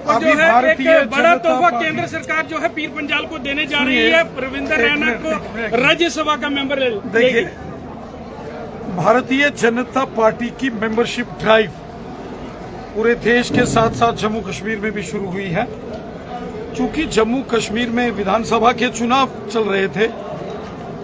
और जो है एक बड़ा तोहफा केंद्र सरकार जो है पीर पंजाल को देने जा रही है। रविंदर रैना को राज्यसभा का मेंबर देखिए, भारतीय जनता पार्टी की मेंबरशिप ड्राइव पूरे देश के साथ साथ जम्मू कश्मीर में भी शुरू हुई है। चूंकि जम्मू कश्मीर में विधानसभा के चुनाव चल रहे थे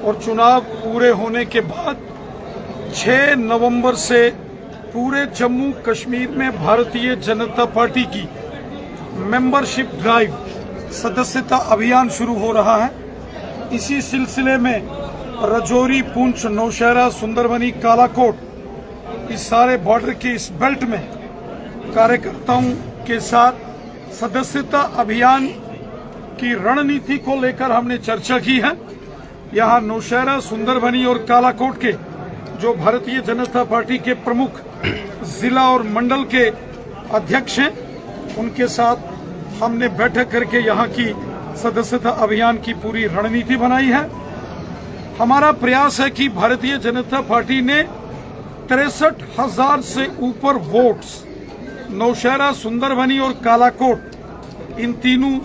और चुनाव पूरे होने के बाद 6 नवंबर से पूरे जम्मू कश्मीर में भारतीय जनता पार्टी की मेंबरशिप ड्राइव सदस्यता अभियान शुरू हो रहा है। इसी सिलसिले में राजौरी, पुंछ, नौशहरा, सुंदरबनी, कालाकोट इस सारे बॉर्डर के इस बेल्ट में कार्यकर्ताओं के साथ सदस्यता अभियान की रणनीति को लेकर हमने चर्चा की है। यहाँ नौशहरा, सुंदरबनी और कालाकोट के जो भारतीय जनता पार्टी के प्रमुख जिला और मंडल के अध्यक्ष हैं, उनके साथ हमने बैठक करके यहाँ की सदस्यता अभियान की पूरी रणनीति बनाई है। हमारा प्रयास है कि भारतीय जनता पार्टी ने 63,000 से ऊपर वोट्स नौशहरा, सुंदरबनी और कालाकोट इन तीनों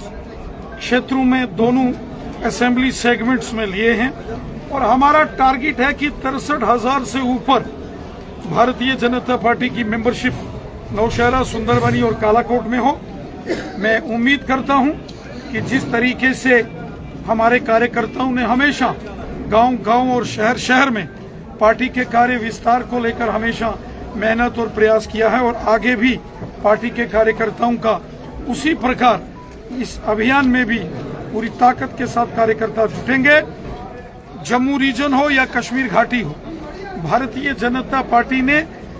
क्षेत्रों में दोनों असेंबली सेगमेंट्स में लिए हैं और हमारा टारगेट है कि 63,000 से ऊपर भारतीय जनता पार्टी की मेंबरशिप नौशहरा, सुंदरबनी और कालाकोट में हो। मैं उम्मीद करता हूं कि जिस तरीके से हमारे कार्यकर्ताओं ने हमेशा गांव-गांव और शहर-शहर में पार्टी के कार्य विस्तार को लेकर हमेशा मेहनत और प्रयास किया है और आगे भी पार्टी के कार्यकर्ताओं का उसी प्रकार इस अभियान में भी पूरी ताकत के साथ कार्यकर्ता जुटेंगे। जम्मू रीजन हो या कश्मीर घाटी हो, भारतीय जनता पार्टी ने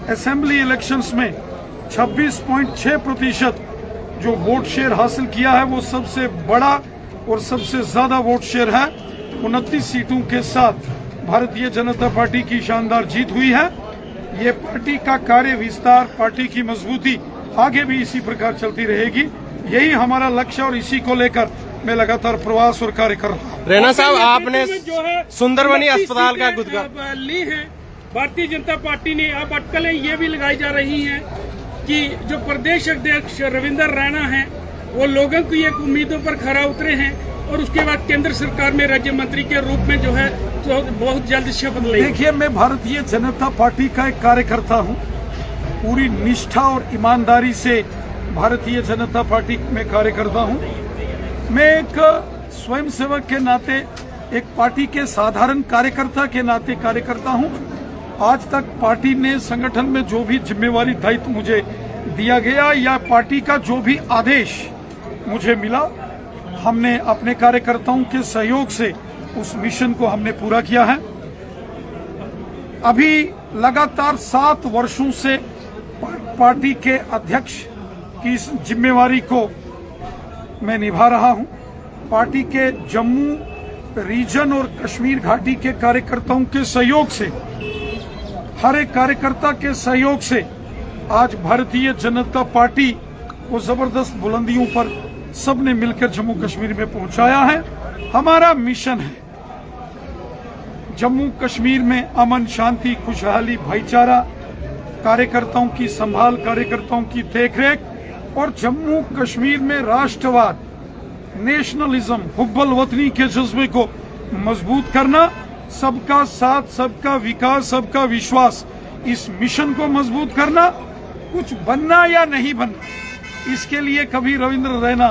असेंबली इलेक्शंस में 26.6% जो वोट शेयर हासिल किया है वो सबसे बड़ा और सबसे ज्यादा वोट शेयर है। 29 सीटों के साथ भारतीय जनता पार्टी की शानदार जीत हुई है। ये पार्टी का कार्य विस्तार, पार्टी की मजबूती आगे भी इसी प्रकार चलती रहेगी। यही हमारा लक्ष्य और इसी को लेकर मैं लगातार प्रवास और कार्य कर रहा हूँ। रैना साहब, आपने सुंदरबनी अस्पताल का गुदगा ली है भारतीय जनता पार्टी ने। अब अटकलें ये भी लगाई जा रही हैं कि जो प्रदेश अध्यक्ष रविंदर रैना हैं वो लोगों की एक उम्मीदों पर खरा उतरे हैं और उसके बाद केंद्र सरकार में राज्य मंत्री के रूप में जो है तो बहुत जल्द शपथ लेंगे। देखिए, मैं भारतीय जनता पार्टी का एक कार्यकर्ता हूँ। पूरी निष्ठा और ईमानदारी से भारतीय जनता पार्टी में कार्य करता हूँ। मैं एक स्वयंसेवक के नाते, एक पार्टी के साधारण कार्यकर्ता के नाते कार्य करता हूँ। आज तक पार्टी ने संगठन में जो भी जिम्मेवारी, दायित्व मुझे दिया गया या पार्टी का जो भी आदेश मुझे मिला, हमने अपने कार्यकर्ताओं के सहयोग से उस मिशन को हमने पूरा किया है। अभी लगातार 7 वर्षों से पार्टी के अध्यक्ष की इस जिम्मेवारी को मैं निभा रहा हूं। पार्टी के जम्मू रीजन और कश्मीर घाटी के कार्यकर्ताओं के सहयोग से, हर एक कार्यकर्ता के सहयोग से आज भारतीय जनता पार्टी को जबरदस्त बुलंदियों पर सबने मिलकर जम्मू कश्मीर में पहुंचाया है। हमारा मिशन है जम्मू कश्मीर में अमन, शांति, खुशहाली, भाईचारा, कार्यकर्ताओं की संभाल, कार्यकर्ताओं की देखरेख और जम्मू कश्मीर में राष्ट्रवाद, नेशनलिज्म, हुब्बल वतनी के जज्बे को मजबूत करना, सबका साथ, सबका विकास, सबका विश्वास, इस मिशन को मजबूत करना। कुछ बनना या नहीं बनना, इसके लिए कभी रविंद्र रैना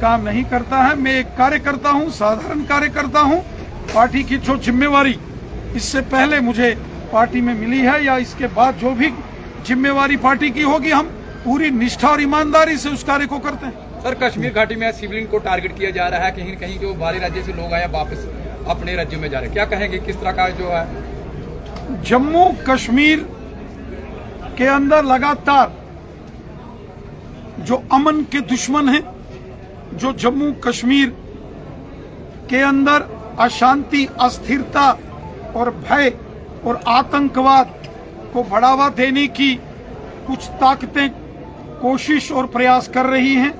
काम नहीं करता है। मैं एक कार्यकर्ता हूं, साधारण कार्यकर्ता हूं। पार्टी की जो जिम्मेवारी इससे पहले मुझे पार्टी में मिली है या इसके बाद जो भी जिम्मेवारी पार्टी की होगी, हम पूरी निष्ठा और ईमानदारी से उस कार्य को करते हैं। सर, कश्मीर घाटी में सिविलियन को टारगेट किया जा रहा है। कहीं न कहीं जो बाहरी राज्य से लोग आए वापस अपने राज्यों में जा रहे हैं, क्या कहेंगे, किस तरह का जो है? जम्मू कश्मीर के अंदर लगातार जो अमन के दुश्मन हैं, जो जम्मू कश्मीर के अंदर अशांति, अस्थिरता और भय और आतंकवाद को बढ़ावा देने की कुछ ताकतें कोशिश और प्रयास कर रही हैं,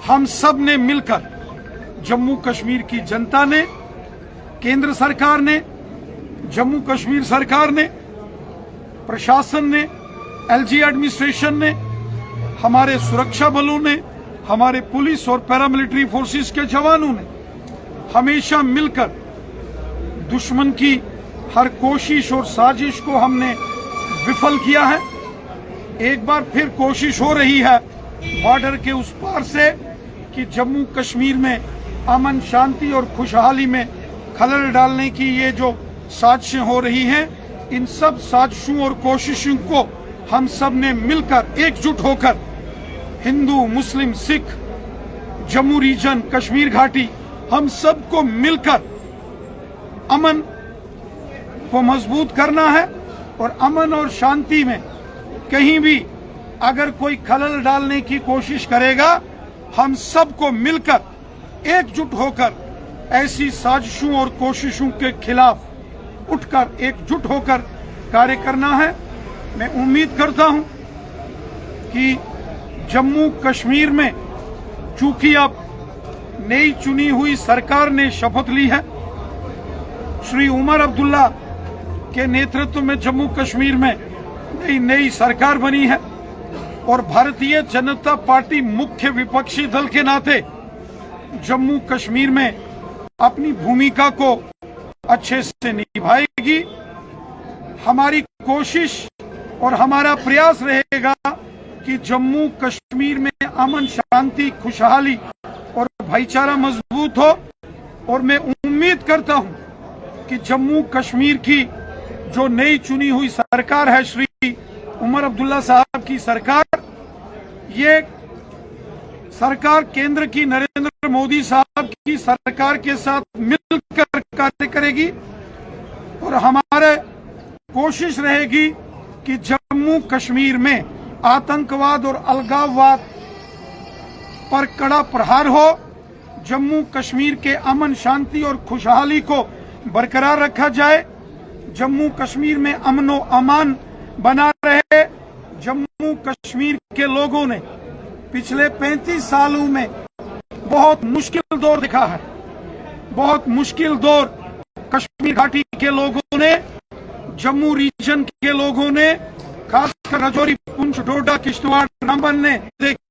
हम सब ने मिलकर, जम्मू कश्मीर की जनता ने, केंद्र सरकार ने, जम्मू कश्मीर सरकार ने, प्रशासन ने, एलजी एडमिनिस्ट्रेशन ने, हमारे सुरक्षा बलों ने, हमारे पुलिस और पैरामिलिट्री फोर्सेस के जवानों ने हमेशा मिलकर दुश्मन की हर कोशिश और साजिश को हमने विफल किया है। एक बार फिर कोशिश हो रही है बॉर्डर के उस पार से कि जम्मू कश्मीर में अमन, शांति और खुशहाली में खलल डालने की ये जो साजिशें हो रही हैं, इन सब साजिशों और कोशिशों को हम सब ने मिलकर एकजुट होकर हिंदू, मुस्लिम, सिख, जम्मू रीजन, कश्मीर घाटी, हम सबको मिलकर अमन को मजबूत करना है। और अमन और शांति में कहीं भी अगर कोई खलल डालने की कोशिश करेगा, हम सबको मिलकर एकजुट होकर ऐसी साजिशों और कोशिशों के खिलाफ उठकर एकजुट होकर कार्य करना है। मैं उम्मीद करता हूं कि जम्मू कश्मीर में चूंकि अब नई चुनी हुई सरकार ने शपथ ली है, श्री उमर अब्दुल्ला के नेतृत्व में जम्मू कश्मीर में नई सरकार बनी है और भारतीय जनता पार्टी मुख्य विपक्षी दल के नाते जम्मू कश्मीर में अपनी भूमिका को अच्छे से निभाएगी। हमारी कोशिश और हमारा प्रयास रहेगा कि जम्मू कश्मीर में अमन, शांति, खुशहाली और भाईचारा मजबूत हो। और मैं उम्मीद करता हूं कि जम्मू कश्मीर की जो नई चुनी हुई सरकार है, श्री उमर अब्दुल्ला साहब की सरकार, ये सरकार केंद्र की नरेंद्र मोदी साहब की सरकार के साथ मिलकर कार्य करेगी और हमारे कोशिश रहेगी कि जम्मू कश्मीर में आतंकवाद और अलगाववाद पर कड़ा प्रहार हो, जम्मू कश्मीर के अमन, शांति और खुशहाली को बरकरार रखा जाए, जम्मू कश्मीर में अमन व अमान बना रहे। जम्मू कश्मीर के लोगों ने पिछले 35 सालों में बहुत मुश्किल दौर देखा है, बहुत मुश्किल दौर कश्मीर घाटी के लोगों ने, जम्मू रीजन के लोगों ने, खासकर राजौरी, पुंछ, डोडा, किश्तवाड़, रामबन ने देखा।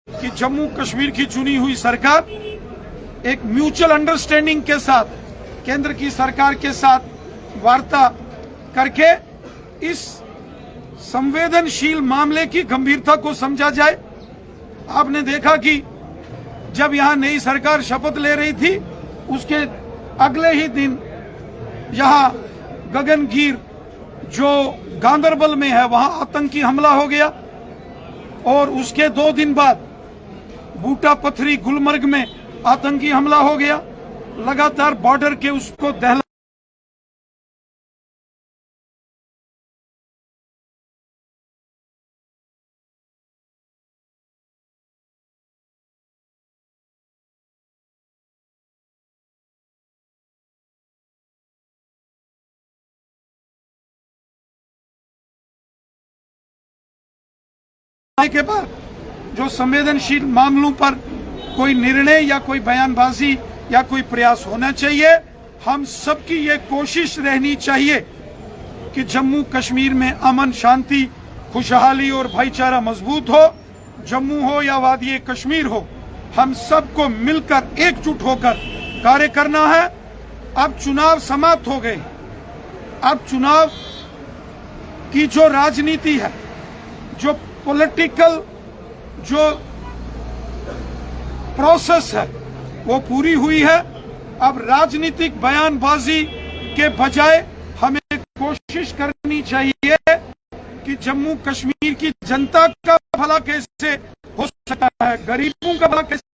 कि जम्मू कश्मीर की चुनी हुई सरकार एक म्यूचुअल अंडरस्टैंडिंग के साथ केंद्र की सरकार के साथ वार्ता करके इस संवेदनशील मामले की गंभीरता को समझा जाए। आपने देखा कि जब यहां नई सरकार शपथ ले रही थी, उसके अगले ही दिन यहां गगनगीर जो गांदरबल में है, वहां आतंकी हमला हो गया और उसके 2 दिन बाद बूटा पथरी, गुलमर्ग में आतंकी हमला हो गया। लगातार बॉर्डर के उसको दहला के बाद जो संवेदनशील मामलों पर कोई निर्णय या कोई बयानबाजी या कोई प्रयास होना चाहिए, हम सबकी ये कोशिश रहनी चाहिए कि जम्मू कश्मीर में अमन, शांति, खुशहाली और भाईचारा मजबूत हो। जम्मू हो या वादी कश्मीर हो, हम सबको मिलकर एकजुट होकर कार्य करना है। अब चुनाव समाप्त हो गए, अब चुनाव की जो राजनीति है, जो पॉलिटिकल जो प्रोसेस है, वो पूरी हुई है। अब राजनीतिक बयानबाजी के बजाय हमें कोशिश करनी चाहिए कि जम्मू कश्मीर की जनता का भला कैसे हो सकता है, गरीबों का भला कैसे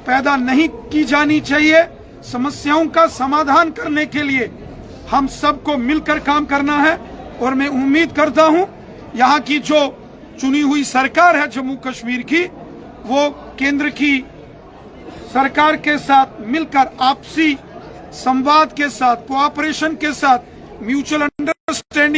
पैदा नहीं की जानी चाहिए। समस्याओं का समाधान करने के लिए हम सबको मिलकर काम करना है और मैं उम्मीद करता हूं यहाँ की जो चुनी हुई सरकार है जम्मू कश्मीर की, वो केंद्र की सरकार के साथ मिलकर आपसी संवाद के साथ, कोऑपरेशन के साथ, म्यूचुअल